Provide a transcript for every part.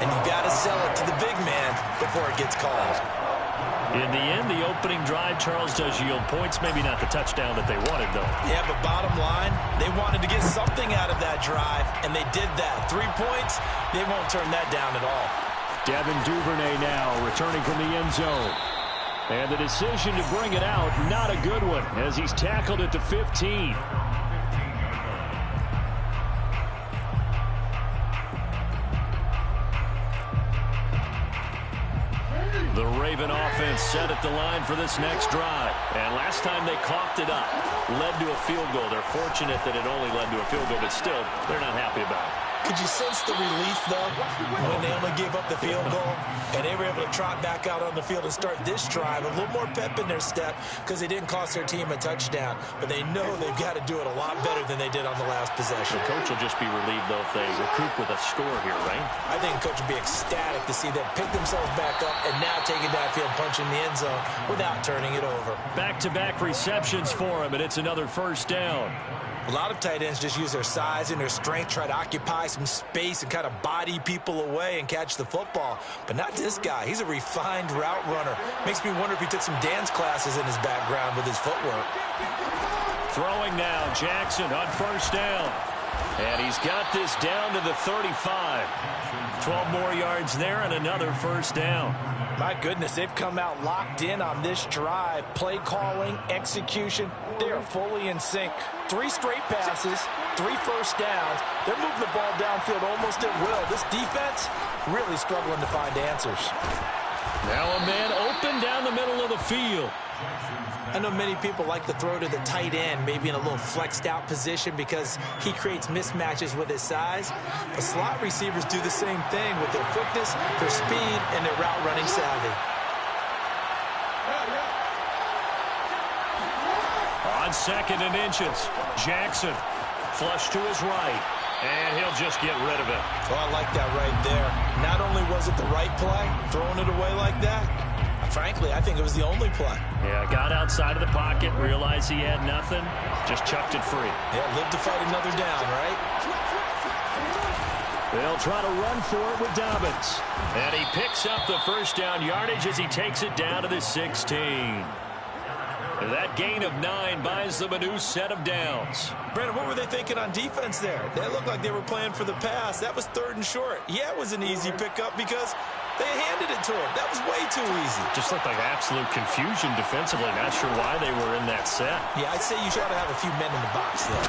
and you got to sell it to the big man before it gets called. In the end, the opening drive, Charles, does yield points. Maybe not the touchdown that they wanted, though. Yeah, but bottom line, they wanted to get something out of that drive, and they did that. 3 points, they won't turn that down at all. Devin Duvernay now returning from the end zone. And the decision to bring it out, not a good one, as he's tackled at the 15. The Raven offense set at the line for this next drive. And last time they coughed it up, led to a field goal. They're fortunate that it only led to a field goal, but still, they're not happy about it. Could you sense the relief, though, when they only gave up the field goal and they were able to trot back out on the field and start this drive? A little more pep in their step because they didn't cost their team a touchdown, but they know they've got to do it a lot better than they did on the last possession. The coach will just be relieved, though, if they recoup with a score here, right? I think the coach will be ecstatic to see them pick themselves back up and now taking downfield, punching the end zone without turning it over. Back-to-back receptions for him, and it's another first down. A lot of tight ends just use their size and their strength, try to occupy some space and kind of body people away and catch the football. But not this guy. He's a refined route runner. Makes me wonder if he took some dance classes in his background with his footwork. Throwing now, Jackson on first down. And he's got this down to the 35. 12 more yards there and another first down. My goodness, they've come out locked in on this drive. Play calling, execution, they are fully in sync. 3 straight passes, 3 first downs. They're moving the ball downfield almost at will. This defense really struggling to find answers. Now a man open down the middle of the field. I know many people like to throw to the tight end, maybe in a little flexed out position because he creates mismatches with his size. But slot receivers do the same thing with their quickness, their speed, and their route running savvy. On 2nd and inches, Jackson flush to his right, and he'll just get rid of it. Oh, I like that right there. Not only was it the right play, throwing it away like that, frankly, I think it was the only play. Yeah, got outside of the pocket, realized he had nothing, just chucked it free. Yeah, live to fight another down, right? They'll try to run for it with Dobbins. And he picks up the first down yardage as he takes it down to the 16. That gain of 9 buys them a new set of downs. Brandon, what were they thinking on defense there? They looked like they were playing for the pass. That was 3rd and short. Yeah, it was an easy pickup because they handed it to him. That was way too easy. Just looked like absolute confusion defensively. Not sure why they were in that set. Yeah, I'd say you should have a few men in the box there.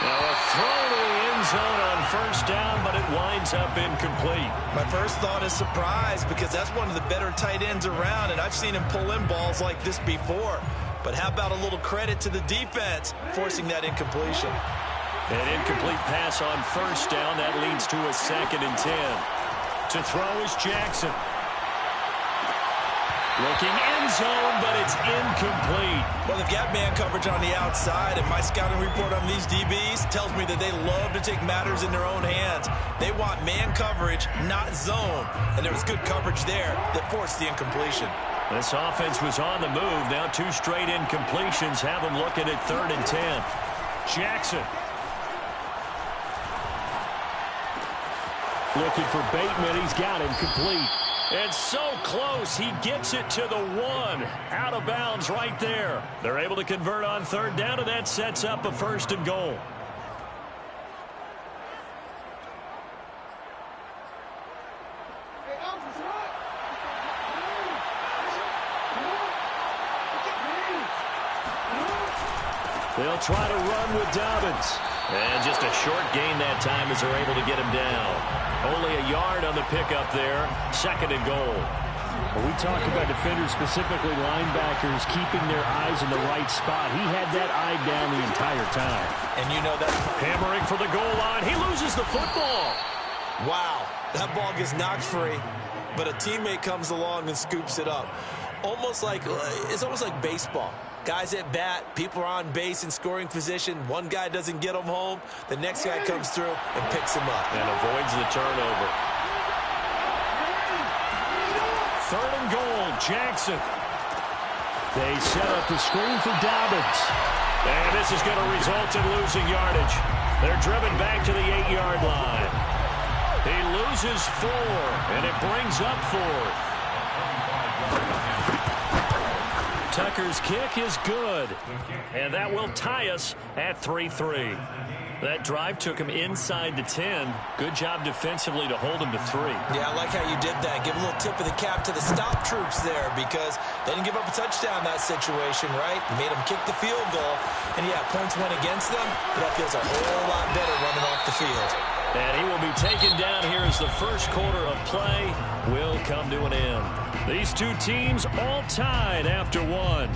Now a throw to the end zone on first down, but it winds up incomplete. My first thought is surprise because that's one of the better tight ends around, and I've seen him pull in balls like this before. But how about a little credit to the defense forcing that incompletion? An incomplete pass on first down. That leads to a 2nd and 10. To throw is Jackson. Looking end zone, but it's incomplete. Well, they've got man coverage on the outside, and my scouting report on these DBs tells me that they love to take matters in their own hands. They want man coverage, not zone. And there was good coverage there that forced the incompletion. This offense was on the move. Now 2 straight incompletions have them looking at 3rd and 10. Jackson. Looking for Bateman. He's got him complete. And so close, he gets it to the 1. Out of bounds right there. They're able to convert on 3rd down, and that sets up a 1st and goal. They'll try to run with Dobbins. And just a short gain that time as they're able to get him down. Only a yard on the pickup there. 2nd and goal. Well, we talk about defenders, specifically linebackers, keeping their eyes in the right spot. He had that eye down the entire time. And you know that. Hammering for the goal line. He loses the football. Wow. That ball gets knocked free, but a teammate comes along and scoops it up. It's almost like baseball. Guys at bat, people are on base in scoring position. One guy doesn't get him home. The next guy comes through and picks him up. And avoids the turnover. 3rd and goal, Jackson. They set up the screen for Dobbins. And this is going to result in losing yardage. They're driven back to the 8-yard line. He loses loses 4, and it brings up 4th. Tucker's kick is good, and that will tie us at 3-3. That drive took him inside the 10. Good job defensively to hold him to 3. Yeah, I like how you did that. Give a little tip of the cap to the stop troops there because they didn't give up a touchdown in that situation, right? Made them kick the field goal. And, yeah, points went against them, but that feels a whole lot better running off the field. And he will be taken down here as the first quarter of play will come to an end. These two teams all tied after 1.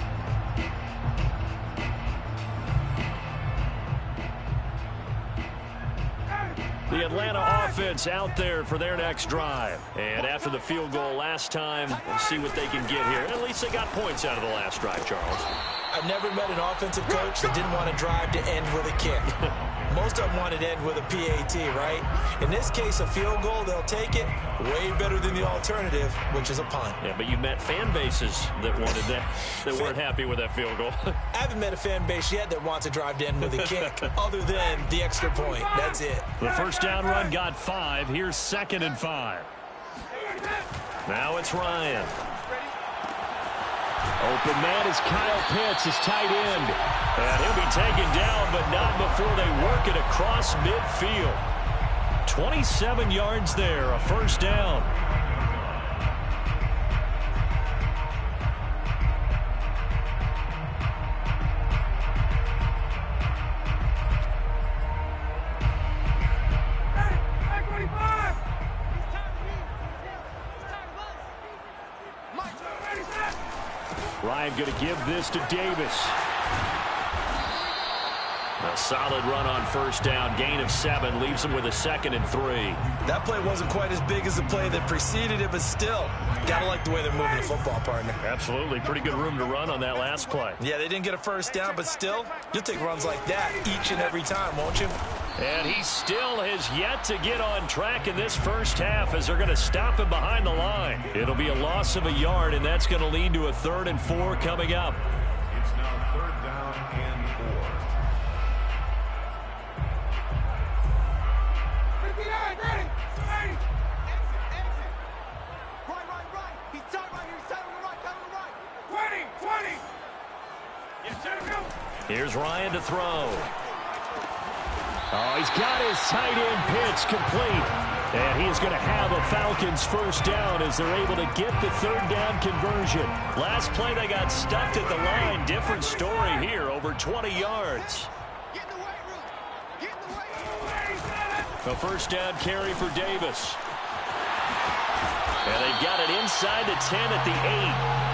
The Atlanta offense out there for their next drive. And after the field goal last time, we'll see what they can get here. At least they got points out of the last drive, Charles. I've never met an offensive coach that didn't want to drive to end with a kick. Most of them wanted to end with a PAT, right? In this case, a field goal, they'll take it. Way better than the alternative, which is a punt. Yeah, but you've met fan bases that wanted that, that weren't happy with that field goal. I haven't met a fan base yet that wants to drive to end with a kick, other than the extra point. That's it. The first down run got 5. Here's 2nd and 5. Now it's Ryan. Open man is Kyle Pitts, his tight end. And he'll be taken down, but not before they work it across midfield. 27 yards there, a first down. Ryan going to give this to Davis. A solid run on first down. Gain of 7 leaves him with a 2nd and 3. That play wasn't quite as big as the play that preceded it, but still, gotta like the way they're moving the football, partner. Absolutely. Pretty good room to run on that last play. Yeah, they didn't get a first down, but still, you'll take runs like that each and every time, won't you? And he still has yet to get on track in this first half as they're going to stop him behind the line. It'll be a loss of a yard, and that's going to lead to a 3rd and 4 coming up. It's now 3rd down and 4. Here's Ryan to throw. Oh, he's got his tight end Pitts complete. And he is going to have a Falcons first down as they're able to get the 3rd down conversion. Last play they got stuffed at the line. Different story here, over 20 yards. A first down carry for Davis. And they've got it inside the 10 at the 8.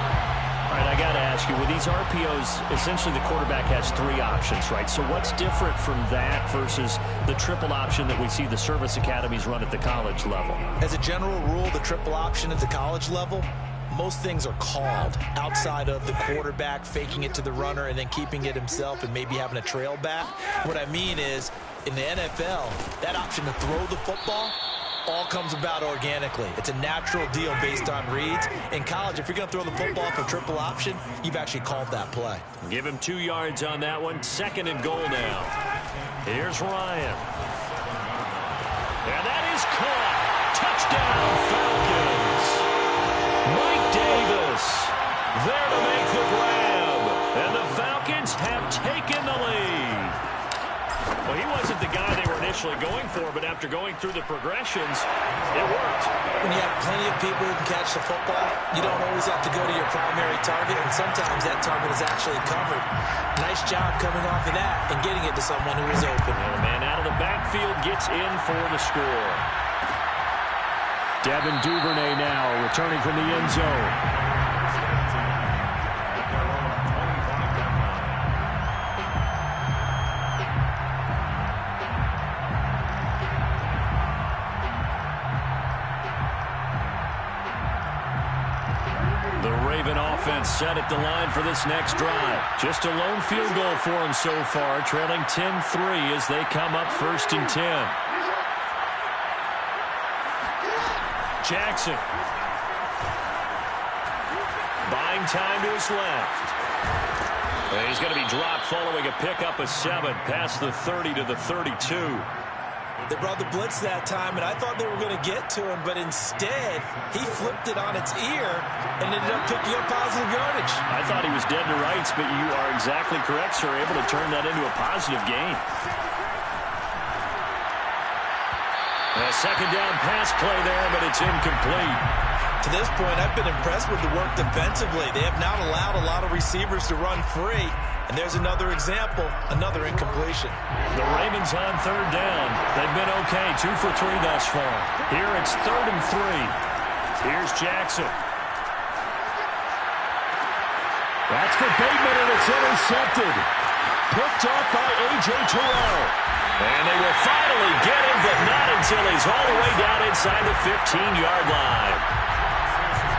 All right, I got to ask you, with these RPOs, essentially the quarterback has 3 options, right? So what's different from that versus the triple option that we see the service academies run at the college level? As a general rule, the triple option at the college level, most things are called outside of the quarterback faking it to the runner and then keeping it himself and maybe having a trail back. What I mean is, in the NFL, that option to throw the football all comes about organically. It's a natural deal based on reads. In college, if you're going to throw the football for triple option, you've actually called that play. Give him 2 yards on that one. 2nd and goal now. Here's Ryan. And that is caught. Touchdown, Falcons. Mike Davis there to make the grab. And the Falcons have taken the lead. Well, he wasn't the guy they were initially going for, but after going through the progressions, it worked. When you have plenty of people who can catch the football, you don't always have to go to your primary target, and sometimes that target is actually covered. Nice job coming off of that and getting it to someone who is open. And the man out of the backfield gets in for the score. Devin Duvernay now returning from the end zone. Offense set at the line for this next drive. Just a lone field goal for them so far, trailing 10-3 as they come up 1st and 10. Jackson. Buying time to his left. And he's going to be dropped following a pickup of 7 past the 30 to the 32. They brought the blitz that time, and I thought they were going to get to him, but instead, he flipped it on its ear and ended up picking up positive yardage. I thought he was dead to rights, but you are exactly correct, sir. Able to turn that into a positive gain. A second down pass play there, but it's incomplete. To this point, I've been impressed with the work defensively. They have not allowed a lot of receivers to run free. And there's another example, another incompletion. The Ravens on third down. They've been okay, 2 for 3 thus far. Here it's 3rd and 3. Here's Jackson. That's for Bateman, and it's intercepted. Picked off by A.J. Terrell. And they will finally get him, but not until he's all the way down inside the 15-yard line.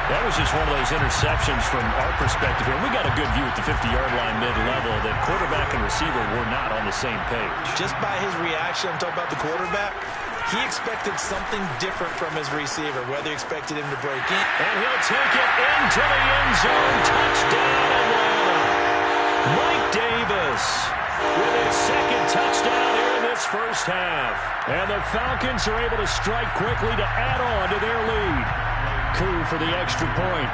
That was just one of those interceptions from our perspective here. We got a good view at the 50-yard line mid-level that quarterback and receiver were not on the same page. Just by his reaction, I'm talking about the quarterback, he expected something different from his receiver, whether he expected him to break in. And he'll take it into the end zone. Touchdown, Atlanta. Mike Davis with his second touchdown here in this first half. And the Falcons are able to strike quickly to add on to their lead. Coup for the extra point.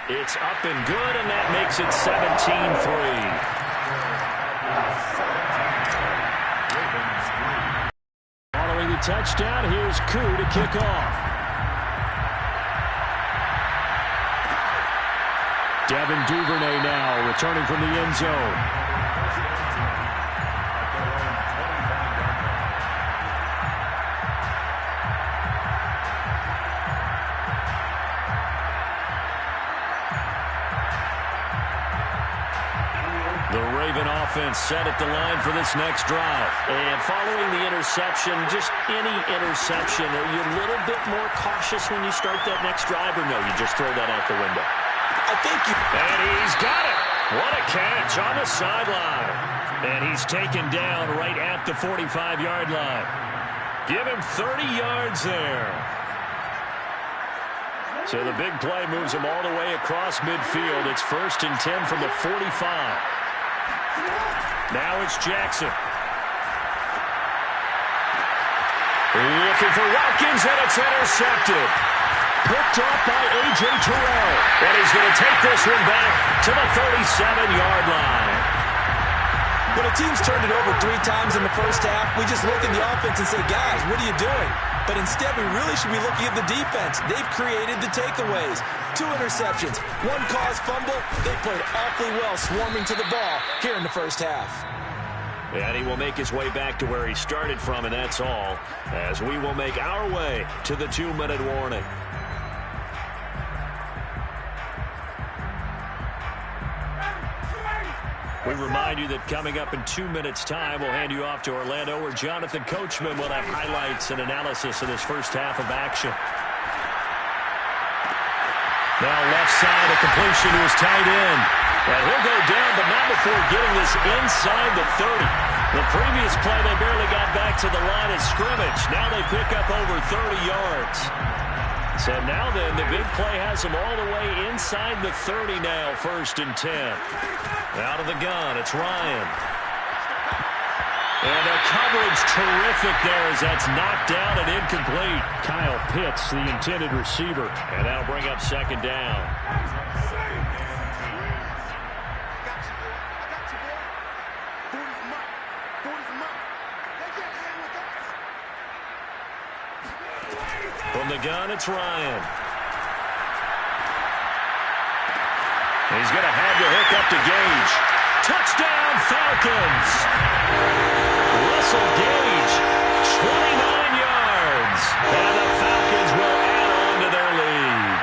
It's up and good, and that makes it 17-3. Following the touchdown, here's Coup to kick off. Devin Duvernay now returning from the end zone. The Raven offense set at the line for this next drive. And following the interception, just any interception, are you a little bit more cautious when you start that next drive, or no, you just throw that out the window? I think you... And he's got it. What a catch on the sideline. And he's taken down right at the 45-yard line. Give him 30 yards there. So the big play moves him all the way across midfield. It's 1st and 10 from the 45. Now it's Jackson. Looking for Watkins, and it's intercepted. Picked off by A.J. Terrell. And he's going to take this one back to the 37-yard line. When a team's turned it over 3 times in the first half, we just look at the offense and say, guys, what are you doing? But instead, we really should be looking at the defense. They've created the takeaways. 2 interceptions, 1 caused fumble. They played awfully well swarming to the ball here in the first half. And he will make his way back to where he started from, and that's all, as we will make our way to the 2-minute warning. We remind you that coming up in 2 minutes' time, we'll hand you off to Orlando, where Jonathan Coachman will have highlights and analysis of this first half of action. Now left side, a completion to his tight end. And he'll go down, but not before getting this inside the 30. The previous play, they barely got back to the line of scrimmage. Now they pick up over 30 yards. So now then, the big play has them all the way inside the 30 now, 1st and 10. Out of the gun, it's Ryan. And the coverage terrific there as that's knocked down and incomplete. Kyle Pitts, the intended receiver. And that'll bring up 2nd down. From the gun, it's Ryan. He's going to have to hook up to Gage. Touchdown, Falcons! Russell Gage, 29 yards. And the Falcons will add on to their lead.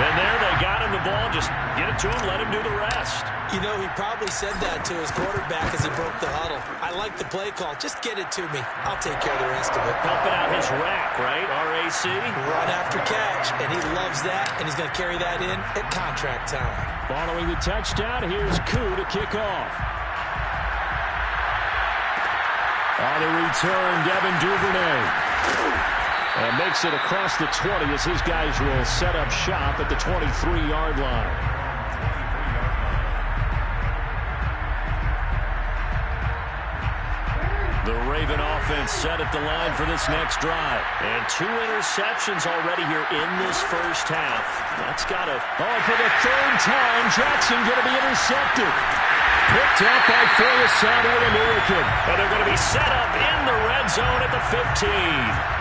And there they got him the ball. Just get it to him, let him do the rest. You know, he probably said that to his quarterback as he broke the huddle. I like the play call. Just get it to me. I'll take care of the rest of it. Helping out his rack, right? RAC? Run after catch. And he loves that, and he's going to carry that in at contract time. Following the touchdown, here's Coup to kick off. On the return, Devin Duvernay. And makes it across the 20 as his guys will set up shop at the 23-yard line. The Raven offense set at the line for this next drive. And 2 interceptions already here in this first half. That's got to... Oh, for the third time, Jackson going to be intercepted. Picked up by Foyasano with a American. And they're going to be set up in the red zone at the 15.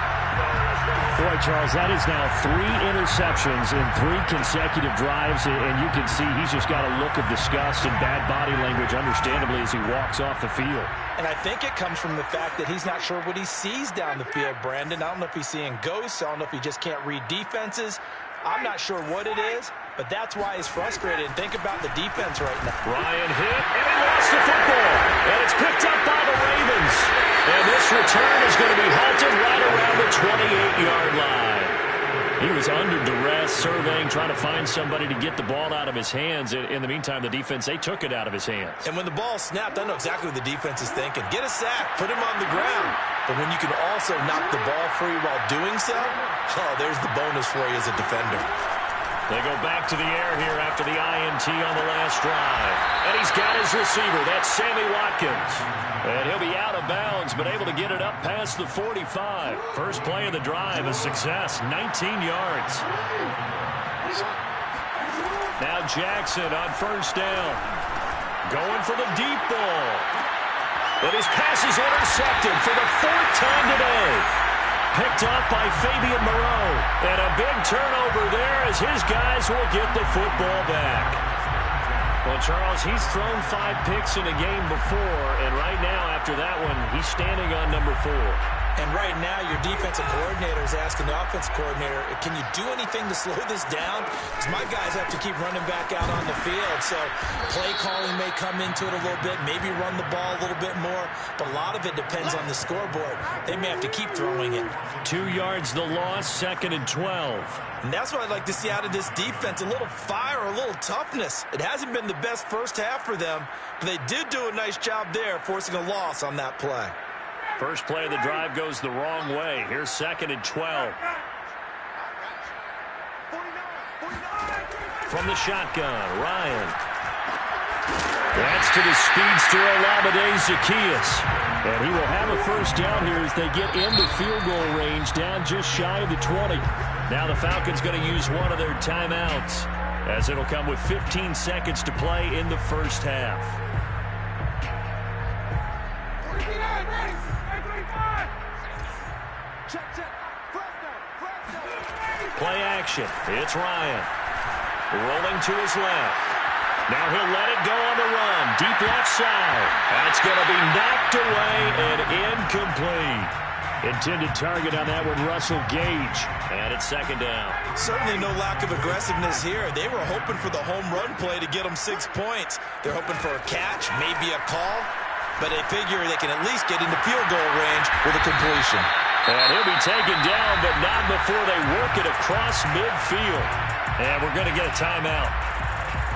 Boy, Charles, that is now 3 interceptions in 3 consecutive drives, and you can see he's just got a look of disgust and bad body language, understandably, as he walks off the field. And I think it comes from the fact that he's not sure what he sees down the field, Brandon. I don't know if he's seeing ghosts. I don't know if he just can't read defenses. I'm not sure what it is, but that's why he's frustrated. And think about the defense right now. Ryan hit, and he lost the football. And it's picked up by the Ravens. And this return is going to be halted right around the 28-yard line. He was under duress, surveying, trying to find somebody to get the ball out of his hands. In the meantime, the defense, they took it out of his hands. And when the ball snapped, I know exactly what the defense is thinking. Get a sack, put him on the ground. But when you can also knock the ball free while doing so, oh, there's the bonus for you as a defender. They go back to the air here after the INT on the last drive. And he's got his receiver. That's Sammy Watkins. And he'll be out of bounds, but able to get it up past the 45. First play of the drive, a success, 19 yards. Now Jackson on first down. Going for the deep ball. But his pass is intercepted for the 4th time today. Picked up by Fabian Moreau. And a big turnover there as his guys will get the football back. Well, Charles, he's thrown 5 picks in a game before, and right now, after that one, he's standing on number 4. And right now, your defensive coordinator is asking the offensive coordinator, can you do anything to slow this down? Because my guys have to keep running back out on the field. So play calling may come into it a little bit, maybe run the ball a little bit more. But a lot of it depends on the scoreboard. They may have to keep throwing it. 2 yards the loss, 2nd and 12. And that's what I'd like to see out of this defense, a little fire, a little toughness. It hasn't been the best first half for them, but they did do a nice job there, forcing a loss on that play. First play of the drive goes the wrong way. Here's 2nd and 12. From the shotgun, Ryan. That's to the speedster, Olamide Zaccheaus. And he will have a first down here as they get into field goal range, down just shy of the 20. Now the Falcons going to use one of their timeouts, as it'll come with 15 seconds to play in the first half. Play action. It's Ryan. Rolling to his left. Now he'll let it go on the run. Deep left side. That's going to be knocked away and incomplete. Intended target on that one, Russell Gage. And it's 2nd down. Certainly no lack of aggressiveness here. They were hoping for the home run play to get them 6 points. They're hoping for a catch, maybe a call. But they figure they can at least get into field goal range with a completion. And he'll be taken down, but not before they work it across midfield. And we're going to get a timeout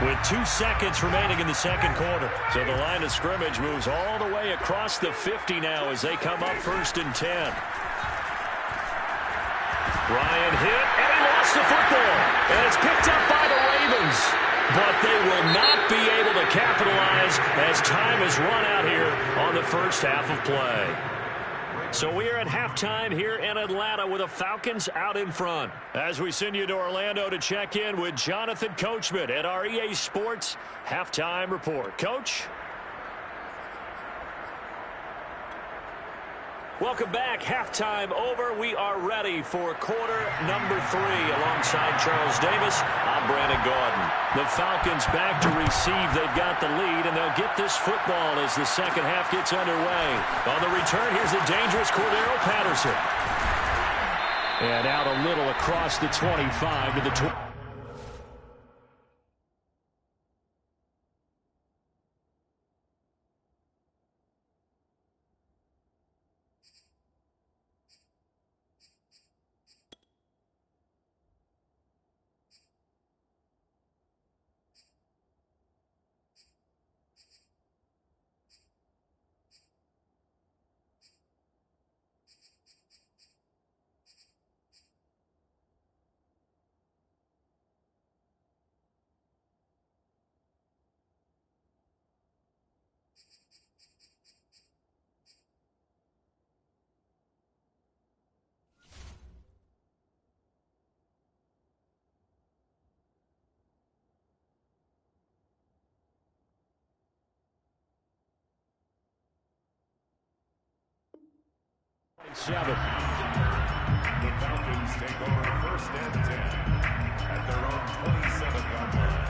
with 2 seconds remaining in the second quarter. So the line of scrimmage moves all the way across the 50 now as they come up 1st and 10. Ryan hit, and he lost the football. And it's picked up by the Ravens. But they will not be able to capitalize as time has run out here on the first half of play. So we are at halftime here in Atlanta with the Falcons out in front. As we send you to Orlando to check in with Jonathan Coachman at our EA Sports Halftime Report. Coach? Welcome back. Halftime over. We are ready for quarter number 3. Alongside Charles Davis, I'm Brandon Gaudin. The Falcons back to receive. They've got the lead, and they'll get this football as the second half gets underway. On the return, here's the dangerous Cordero Patterson. And out a little across the 25 to the 20. 7. The Falcons take over 1st and 10 at their own 27-yard line.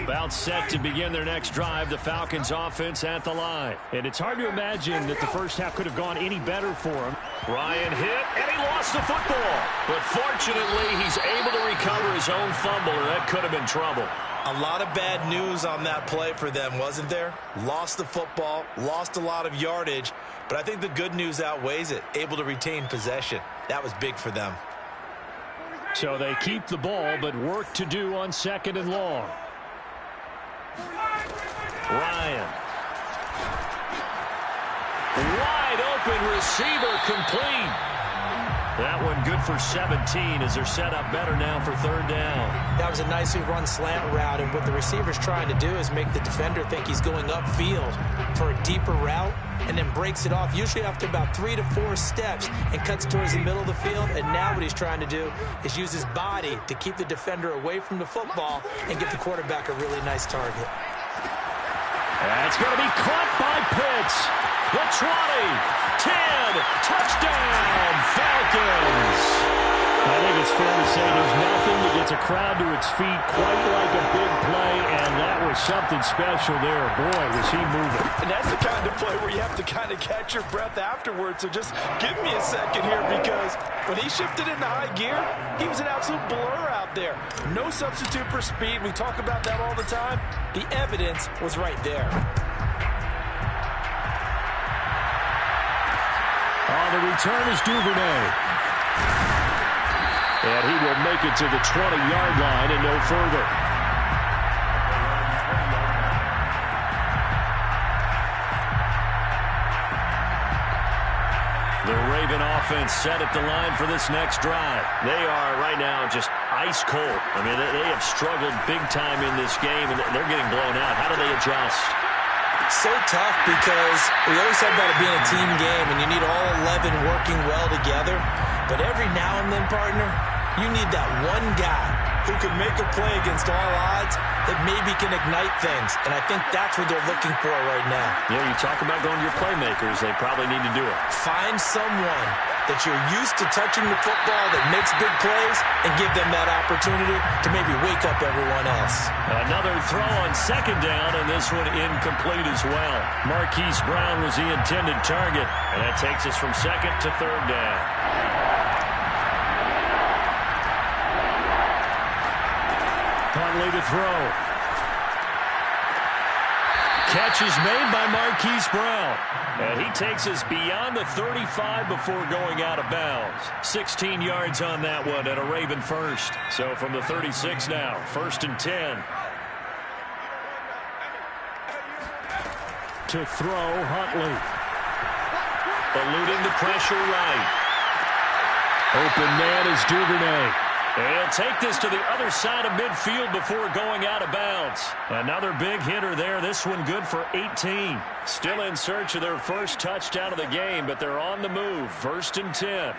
About set to begin their next drive, the Falcons offense at the line. And it's hard to imagine that the first half could have gone any better for him. Ryan hit, and he lost the football. But fortunately, he's able to recover his own fumble, or that could have been trouble. A lot of bad news on that play for them, wasn't there? Lost the football, lost a lot of yardage, but I think the good news outweighs it. Able to retain possession. That was big for them. So they keep the ball, but work to do on 2nd and long. Ryan. Wide open receiver complete. That one good for 17 as they're set up better now for 3rd down. That was a nicely run slant route, and what the receiver's trying to do is make the defender think he's going upfield for a deeper route and then breaks it off, usually after about 3 to 4 steps, and cuts towards the middle of the field. And now what he's trying to do is use his body to keep the defender away from the football and give the quarterback a really nice target. That's going to be caught by Pitts. The 20, 10, touchdown, Falcons. I think it's fair to say there's nothing that gets a crowd to its feet quite like a big play, and that was something special there. Boy, was he moving. And that's the kind of play where you have to kind of catch your breath afterwards. So just give me a second here, because when he shifted into high gear, he was an absolute blur out there. No substitute for speed. We talk about that all the time. The evidence was right there. On the return is Duvernay. And he will make it to the 20-yard line and no further. The Raven offense set at the line for this next drive. They are right now just ice cold. I mean, they have struggled big time in this game, and they're getting blown out. How do they adjust? So tough, because we always talk about it being a team game, and you need all 11 working well together. But every now and then, partner, you need that one guy who can make a play against all odds that maybe can ignite things. And I think that's what they're looking for right now. Yeah, you talk about going to your playmakers. They probably need to do it. Find someone that you're used to touching the football that makes big plays and give them that opportunity to maybe wake up everyone else. Another throw on 2nd down, and this one incomplete as well. Marquise Brown was the intended target, and that takes us from 2nd to 3rd down. Huntley to throw. Catch is made by Marquise Brown. And he takes us beyond the 35 before going out of bounds. 16 yards on that one and a Raven first. So from the 36 now, 1st and 10. To throw, Huntley. Eluding the pressure right. Open man is Duvernay. He'll take this to the other side of midfield before going out of bounds. Another big hitter there. This one good for 18. Still in search of their first touchdown of the game, but they're on the move. 1st and 10.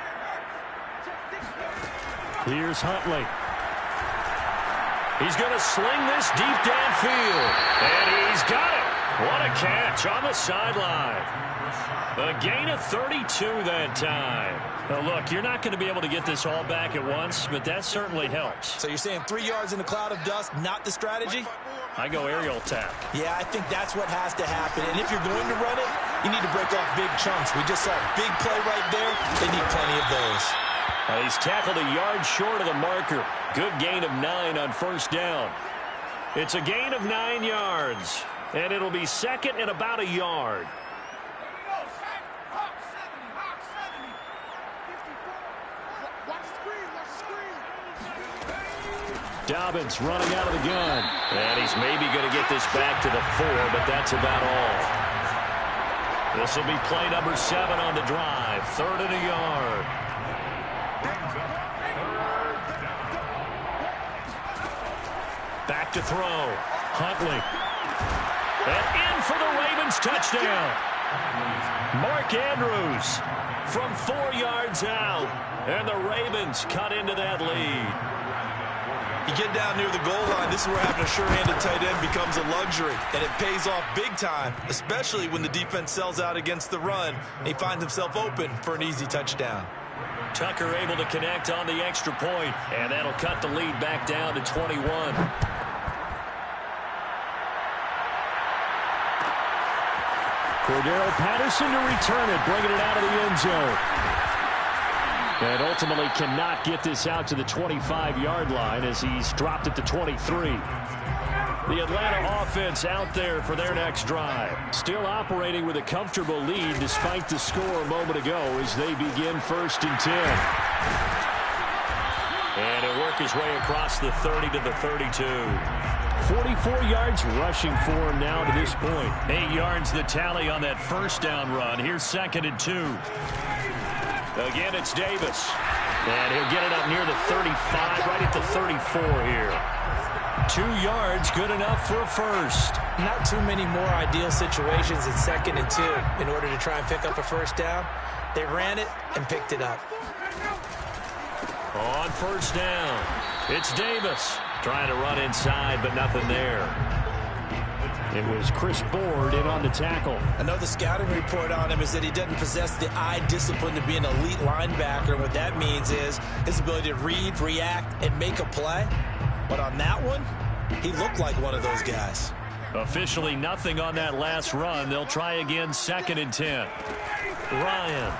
Here's Huntley. He's going to sling this deep downfield. And he's got it. What a catch on the sideline. A gain of 32 that time. Now, look, you're not going to be able to get this all back at once, but that certainly helps. So you're saying 3 yards in a cloud of dust, not the strategy? I go aerial attack. Yeah, I think that's what has to happen. And if you're going to run it, you need to break off big chunks. We just saw a big play right there. They need plenty of those. He's tackled a yard short of the marker. Good gain of 9 on 1st down. It's a gain of 9 yards. And it'll be 2nd and about a yard. Dobbins running out of the gun. And he's maybe going to get this back to the 4, but that's about all. This will be play number 7 on the drive. 3rd and a yard. Back to throw. Huntley. And in for the Ravens touchdown. Mark Andrews from 4 yards out. And the Ravens cut into that lead. You get down near the goal line, this is where having a sure-handed tight end becomes a luxury, and it pays off big time, especially when the defense sells out against the run, and he finds himself open for an easy touchdown. Tucker able to connect on the extra point, and that'll cut the lead back down to 21. Cordero Patterson to return it, bringing it out of the end zone. And ultimately cannot get this out to the 25-yard line as he's dropped it to 23. The Atlanta offense out there for their next drive. Still operating with a comfortable lead despite the score a moment ago as they begin 1st and 10. And he'll work his way across the 30 to the 32. 44 yards rushing for him now to this point. 8 yards the tally on that first down run. Here's 2nd and 2. Again, it's Davis. And he'll get it up near the 35, right at the 34 here. 2 yards, good enough for a first. Not too many more ideal situations in 2nd and 2 in order to try and pick up a first down. They ran it and picked it up. On first down, it's Davis. Trying to run inside, but nothing there. It was Chris Board in on the tackle. I know the scouting report on him is that he doesn't possess the eye discipline to be an elite linebacker. What that means is his ability to read, react, and make a play. But on that one, he looked like one of those guys. Officially nothing on that last run. They'll try again 2nd and 10. Ryan.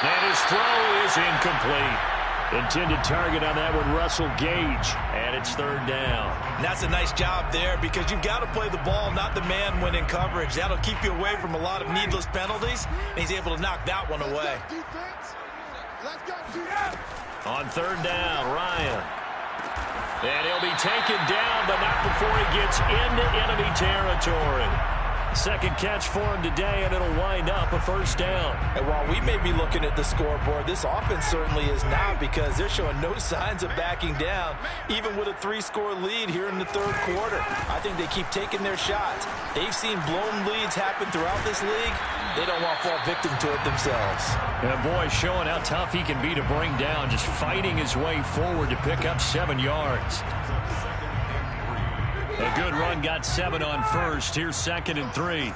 And his throw is incomplete. Intended target on that one, Russell Gage. And it's 3rd down. And that's a nice job there because you've got to play the ball, not the man when in coverage. That'll keep you away from a lot of needless penalties, and he's able to knock that one away. On 3rd down, Ryan. And he'll be taken down, but not before he gets into enemy territory. Second catch for him today, and it'll wind up a first down. And while we may be looking at the scoreboard, this offense certainly is not because they're showing no signs of backing down, even with a 3-score lead here in the 3rd quarter. I think they keep taking their shots. They've seen blown leads happen throughout this league. They don't want to fall victim to it themselves. And boy, showing how tough he can be to bring down, just fighting his way forward to pick up 7 yards. A good run, got 7 on first. Here's 2nd and 3.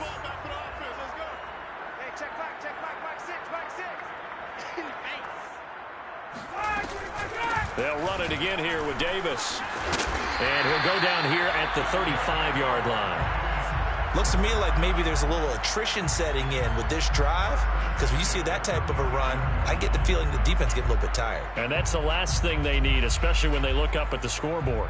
They'll run it again here with Davis. And he'll go down here at the 35-yard line. Looks to me like maybe there's a little attrition setting in with this drive, because when you see that type of a run, I get the feeling the defense getting a little bit tired. And that's the last thing they need, especially when they look up at the scoreboard.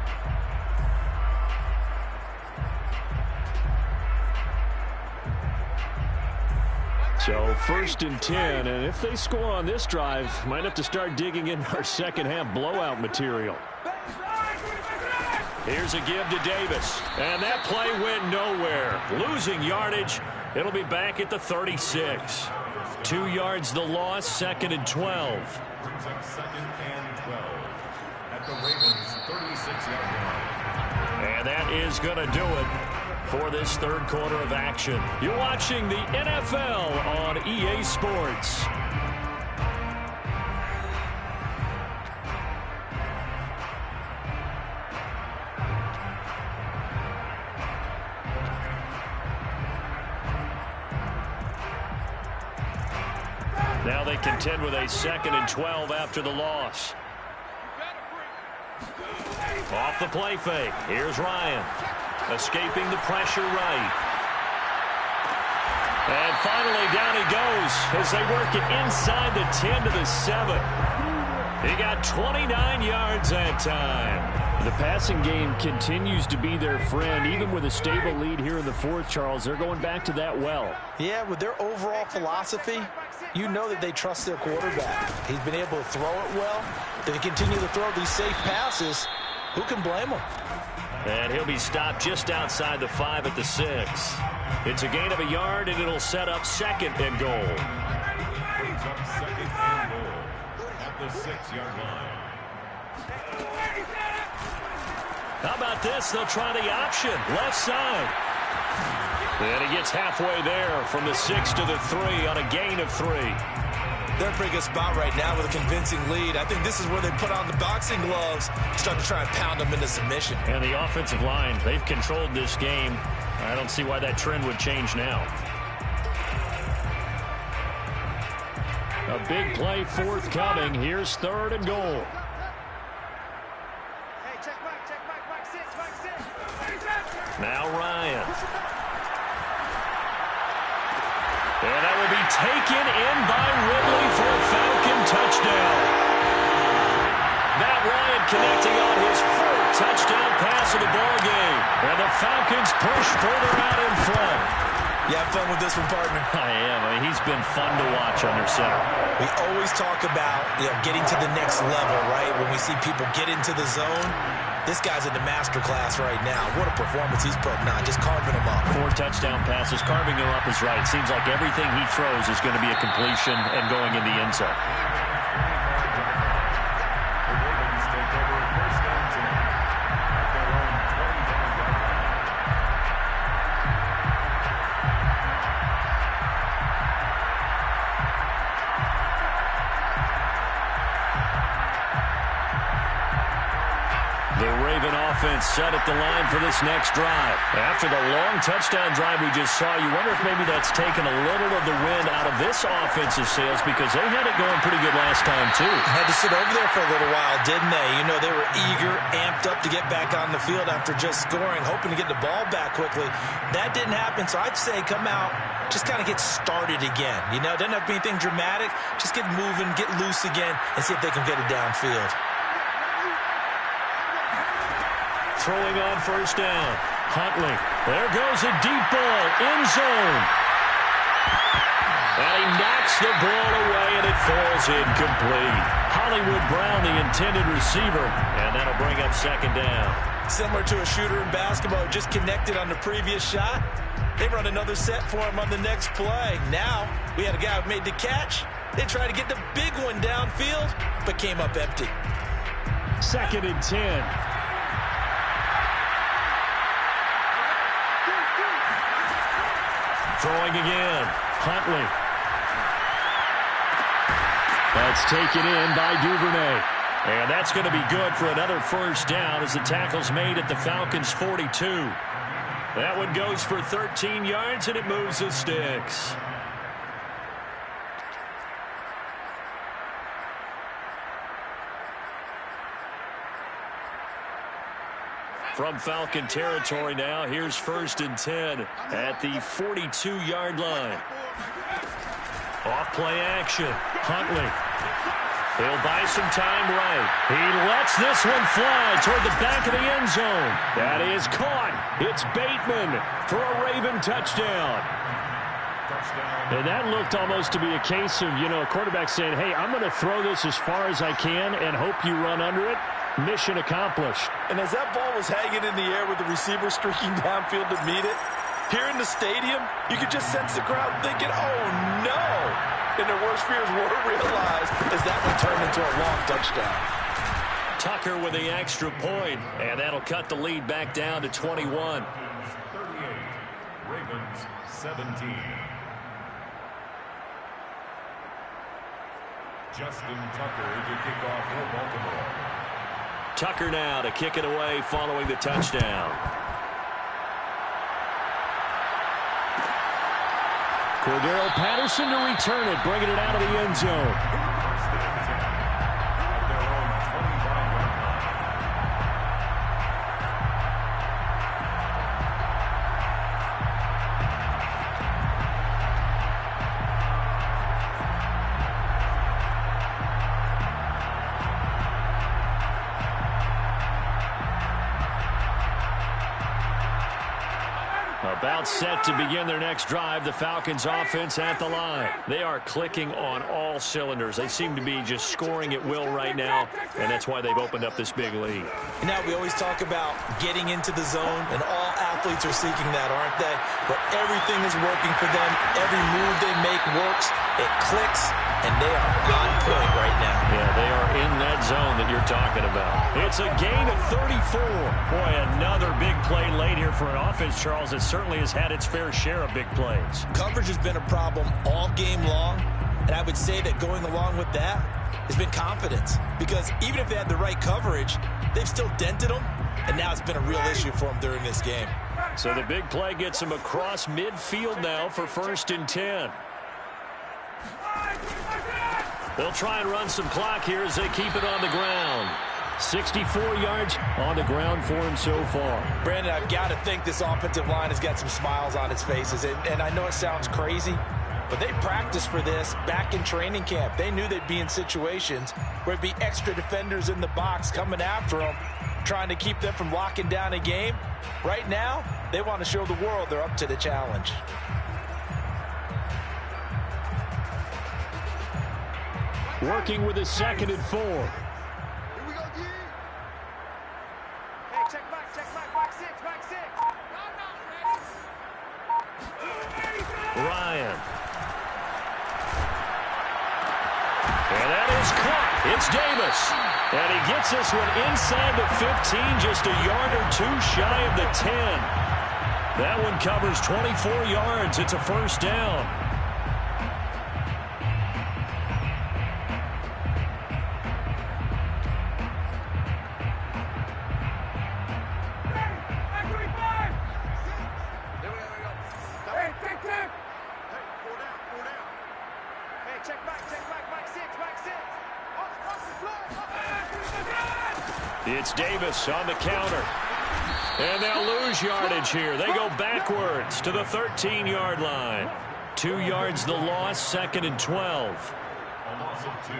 So 1st and 10, and if they score on this drive, might have to start digging in our second-half blowout material. Here's a give to Davis, and that play went nowhere. Losing yardage, it'll be back at the 36. 2 yards the loss, 2nd and 12. At the Ravens' 36-yard line. And that is going to do it for this 3rd quarter of action. You're watching the NFL on EA Sports. Now they contend with a 2nd and 12 after the loss. Off the play fake. Here's Ryan. Escaping the pressure right. And finally down he goes as they work it inside the 10 to the 7. He got 29 yards that time. The passing game continues to be their friend, even with a stable lead here in the 4th, Charles. They're going back to that well. Yeah, with their overall philosophy, you know that they trust their quarterback. He's been able to throw it well. They continue to throw these safe passes. Who can blame them? And he'll be stopped just outside the 5 at the 6. It's a gain of a yard, and it'll set up 2nd and goal. Brings up 2nd and goal at the 6-yard line. How about this? They'll try the option. Left side. And he gets halfway there from the 6 to the 3 on a gain of 3. They're in a pretty good spot right now with a convincing lead. I think this is where they put on the boxing gloves, start to try and pound them into submission. And the offensive line, they've controlled this game. I don't see why that trend would change now. A big play forthcoming. Here's 3rd and goal. Now Ryan. And that will be taken in by Ridley for a Falcon touchdown. Matt Ryan connecting on his 4th touchdown pass of the ball game. And the Falcons push further out in front. You have fun with this one, partner? I am. I mean, he's been fun to watch under center. We always talk about, getting to the next level, right? When we see people get into the zone, this guy's in the master class right now. What a performance he's putting on, just carving them up. 4 touchdown passes. Carving them up is right. Seems like everything he throws is going to be a completion and going in the end zone. The Ravens take over 1st and 10 at their own 25-yard line. The Raven offense set at the line for this next drive. After the long touchdown drive we just saw, you wonder if maybe that's taken a little of the wind out of this offense's sails because they had it going pretty good last time, too. Had to sit over there for a little while, didn't they? They were eager, amped up to get back on the field after just scoring, hoping to get the ball back quickly. That didn't happen, so I'd say come out, just kind of get started again. Doesn't have to be anything dramatic. Just get moving, get loose again, and see if they can get it downfield. Throwing on 1st down. Huntley. There goes a deep ball. End zone. And he knocks the ball away, and it falls incomplete. Hollywood Brown, the intended receiver. And that'll bring up 2nd down. Similar to a shooter in basketball, just connected on the previous shot. They run another set for him on the next play. Now, we had a guy who made the catch. They tried to get the big one downfield, but came up empty. 2nd and 10. Throwing again. Huntley. That's taken in by Duvernay. And that's going to be good for another 1st down as the tackle's made at the Falcons' 42. That one goes for 13 yards, and it moves the sticks. From Falcon territory now, here's 1st and 10 at the 42-yard line. Off-play action. Huntley. He'll buy some time right. He lets this one fly toward the back of the end zone. That is caught. It's Bateman for a Raven touchdown. And that looked almost to be a case of, a quarterback saying, hey, I'm going to throw this as far as I can and hope you run under it. Mission accomplished. And as that ball was hanging in the air with the receiver streaking downfield to meet it, here in the stadium, you could just sense the crowd thinking, oh, no. And their worst fears were realized as that one turned into a long touchdown. Tucker with the extra point, and that'll cut the lead back down to 21. 38, Ravens 17. Justin Tucker to kick off for Baltimore. Tucker now to kick it away following the touchdown. Cordero Patterson to return it, bringing it out of the end zone. First and 10 at their own 25-yard line. About set to begin their next drive, the Falcons offense at the line. They are clicking on all cylinders. They seem to be just scoring at will right now, and that's why they've opened up this big lead. Now we always talk about getting into the zone, and all athletes are seeking that, aren't they? Where everything is working for them. Every move they make works. It clicks, and they are on point right now. Yeah, they are in that zone that you're talking about. It's a gain of 34. Boy, another big play late here for an offense, Charles, that certainly has had its fair share of big plays. Coverage has been a problem all game long. And I would say that going along with that has been confidence. Because even if they had the right coverage, they've still dented them. And now it's been a real issue for them during this game. So the big play gets them across midfield now for 1st and 10. They'll try and run some clock here as they keep it on the ground. 64 yards on the ground for him so far. Brandon, I've got to think this offensive line has got some smiles on its faces. And I know it sounds crazy, but they practiced for this back in training camp. They knew they'd be in situations where it'd be extra defenders in the box coming after them, trying to keep them from locking down a game. Right now, they want to show the world they're up to the challenge. Working with a 2nd and 4. Here we go, G. Hey, check back, back 6, back 6. Ryan. And that is caught. It's Davis. And he gets this one inside the 15, just a yard or two shy of the 10. That one covers 24 yards. It's a 1st down. It's Davis on the counter. And they'll lose yardage here. They go backwards to the 13-yard line. 2 yards the loss, 2nd and 12. A loss of 2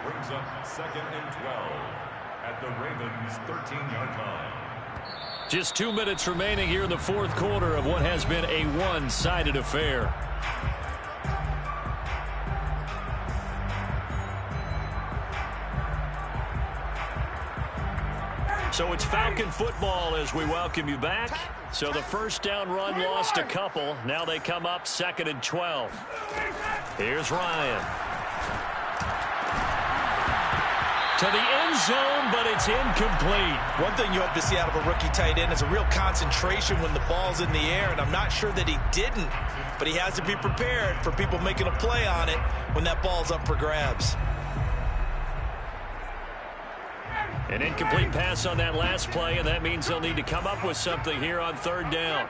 brings up 2nd and 12 at the Ravens' 13-yard line. Just 2 minutes remaining here in the 4th quarter of what has been a one-sided affair. So it's Falcon football as we welcome you back. So the 1st down run lost a couple. Now they come up 2nd and 12. Here's Ryan. To the end zone, but it's incomplete. One thing you hope to see out of a rookie tight end is a real concentration when the ball's in the air, and I'm not sure that he didn't, but he has to be prepared for people making a play on it when that ball's up for grabs. An incomplete pass on that last play, and that means they'll need to come up with something here on 3rd down.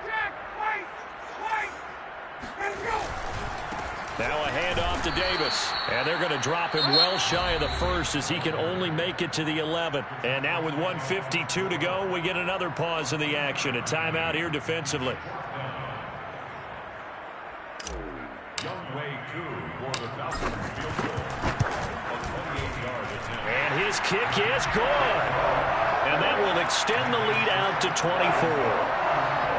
Now a handoff to Davis, and they're going to drop him well shy of the 1st as he can only make it to the 11. And now with 1:52 to go, we get another pause in the action. A timeout here defensively. Youngwei Koo for the Falcons field goal. A 28-yard attempt. And his kick is good. And that will extend the lead out to 24.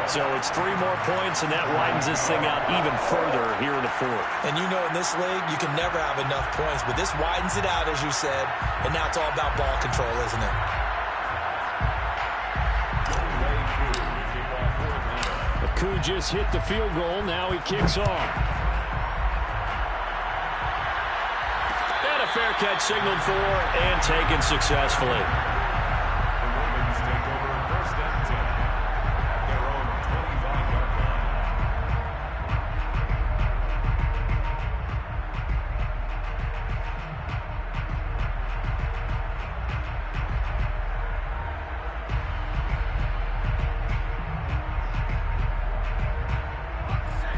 So it's 3 more points, and that widens this thing out even further here in the 4th. And you know in this league, you can never have enough points, but this widens it out, as you said, and now it's all about ball control, isn't it? Koo just hit the field goal. Now he kicks off. And a fair catch signaled for and taken successfully. The Ravens take over 1st and 10 at their own 25-yard line.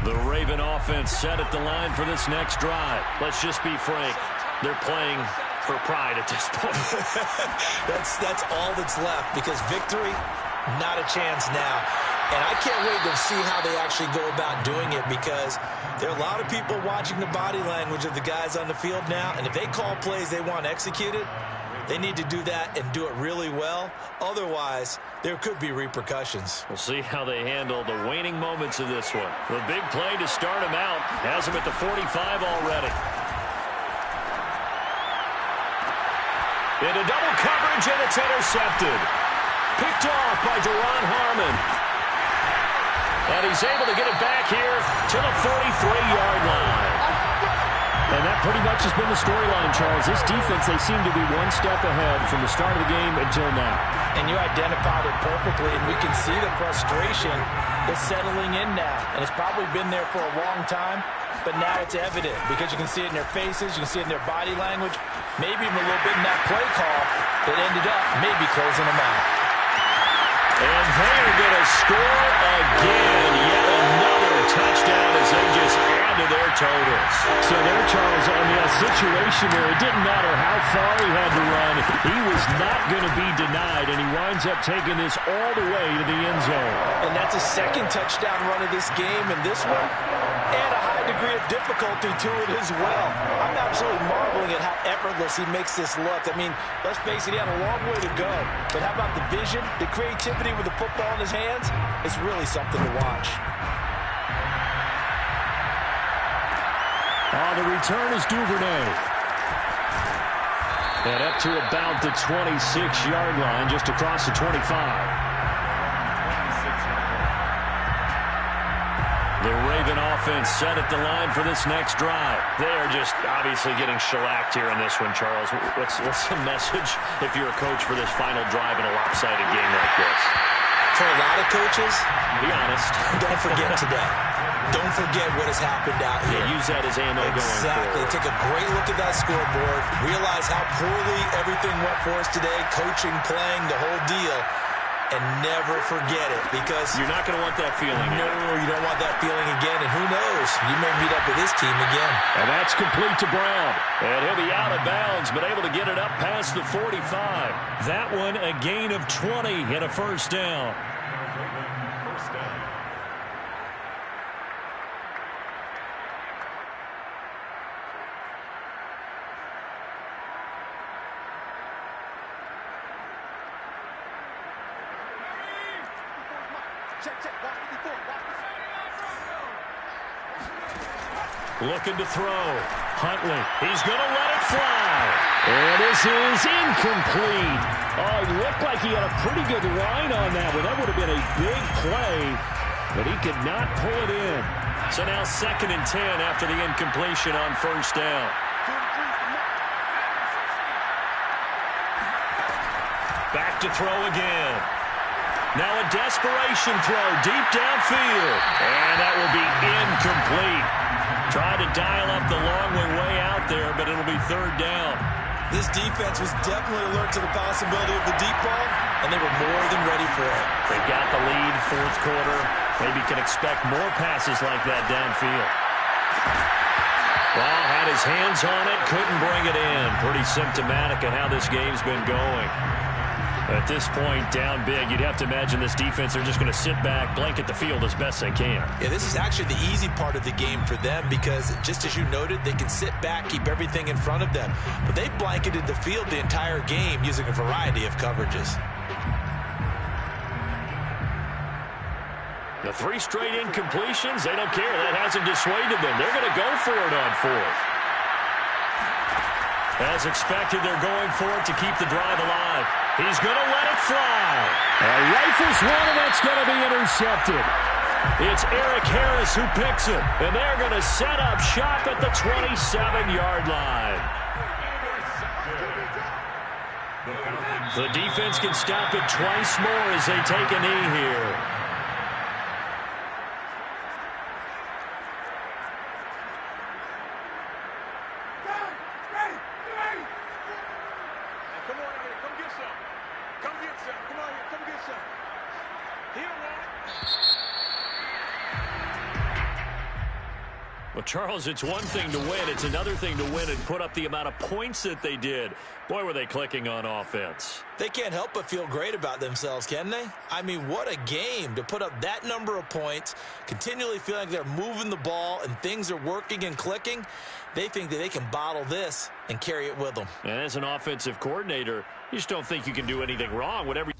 The Raven offense set at the line for this next drive. Let's just be frank. They're playing for pride at this point. That's all that's left, because victory, not a chance now. And I can't wait to see how they actually go about doing it, because there are a lot of people watching the body language of the guys on the field now, and if they call plays they want executed, they need to do that and do it really well. Otherwise, there could be repercussions. We'll see how they handle the waning moments of this one. The big play to start him out has him at the 45 already. Into double coverage, and it's intercepted. Picked off by Deron Harmon. And he's able to get it back here to the 43-yard line. And that pretty much has been the storyline, Charles. This defense, they seem to be one step ahead from the start of the game until now. And you identified it perfectly, and we can see the frustration is settling in now. And it's probably been there for a long time. but now it's evident because you can see it in their faces, you can see it in their body language, maybe even a little bit in that play call that ended up maybe closing them out. And they're going to score again. Yet another touchdown as they just add to their totals. So there, Charles, on a situation where it didn't matter how far he had to run, he was not going to be denied, and he winds up taking this all the way to the end zone. And that's a second touchdown run of this game, and this one, and a high degree of difficulty to it as well. I'm absolutely marveling at how effortless he makes this look. I mean, let's face it, he had a long way to go. But how about the vision, the creativity with the football in his hands? It's really something to watch. The return is Duvernay. And up to about the 26-yard line, just across the 25. The Raven offense set at the line for this next drive. They are just obviously getting shellacked here in this one, Charles. What's the message if you're a coach for this final drive in a lopsided game like this? For a lot of coaches, be honest, don't forget today. Don't forget what has happened out here. Yeah, use that as ammo going forward. Exactly. Take a great look at that scoreboard. Realize how poorly everything went for us today. Coaching, playing, the whole deal. And never forget it, because you're not going to want that feeling. No, you don't want that feeling again. And who knows? You may meet up with this team again. And that's complete to Brown. And he'll be out of bounds, but able to get it up past the 45. That one a gain of 20 and a first down. First down. Looking to throw. Huntley. He's going to let it fly. And this is incomplete. Oh, it looked like he had a pretty good line on that one. That would have been a big play, but he could not pull it in. So now 2nd and 10 after the incompletion on first down. Back to throw again. Now a desperation throw deep downfield. And that will be incomplete. Tried to dial up the long way out there, but it'll be 3rd down. This defense was definitely alert to the possibility of the deep ball, and they were more than ready for it. They've got the lead, 4th quarter. Maybe can expect more passes like that downfield. Well, had his hands on it, couldn't bring it in. Pretty symptomatic of how this game's been going. At this point, down big, you'd have to imagine this defense, they're just going to sit back, blanket the field as best they can. Yeah, this is actually the easy part of the game for them because, just as you noted, they can sit back, keep everything in front of them. But they've blanketed the field the entire game using a variety of coverages. The 3 straight incompletions, they don't care. That hasn't dissuaded them. They're going to go for it on 4th. As expected, they're going for it to keep the drive alive. He's going to let it fly. Rifles one, and that's going to be intercepted. It's Eric Harris who picks it, and they're going to set up shop at the 27-yard line. The defense can stop it twice more as they take a knee here. Well, Charles, it's one thing to win. It's another thing to win and put up the amount of points that they did. Boy, were they clicking on offense. They can't help but feel great about themselves, can they? I mean, what a game to put up that number of points, continually feel like they're moving the ball and things are working and clicking. They think that they can bottle this and carry it with them. And as an offensive coordinator, you just don't think you can do anything wrong. Whatever.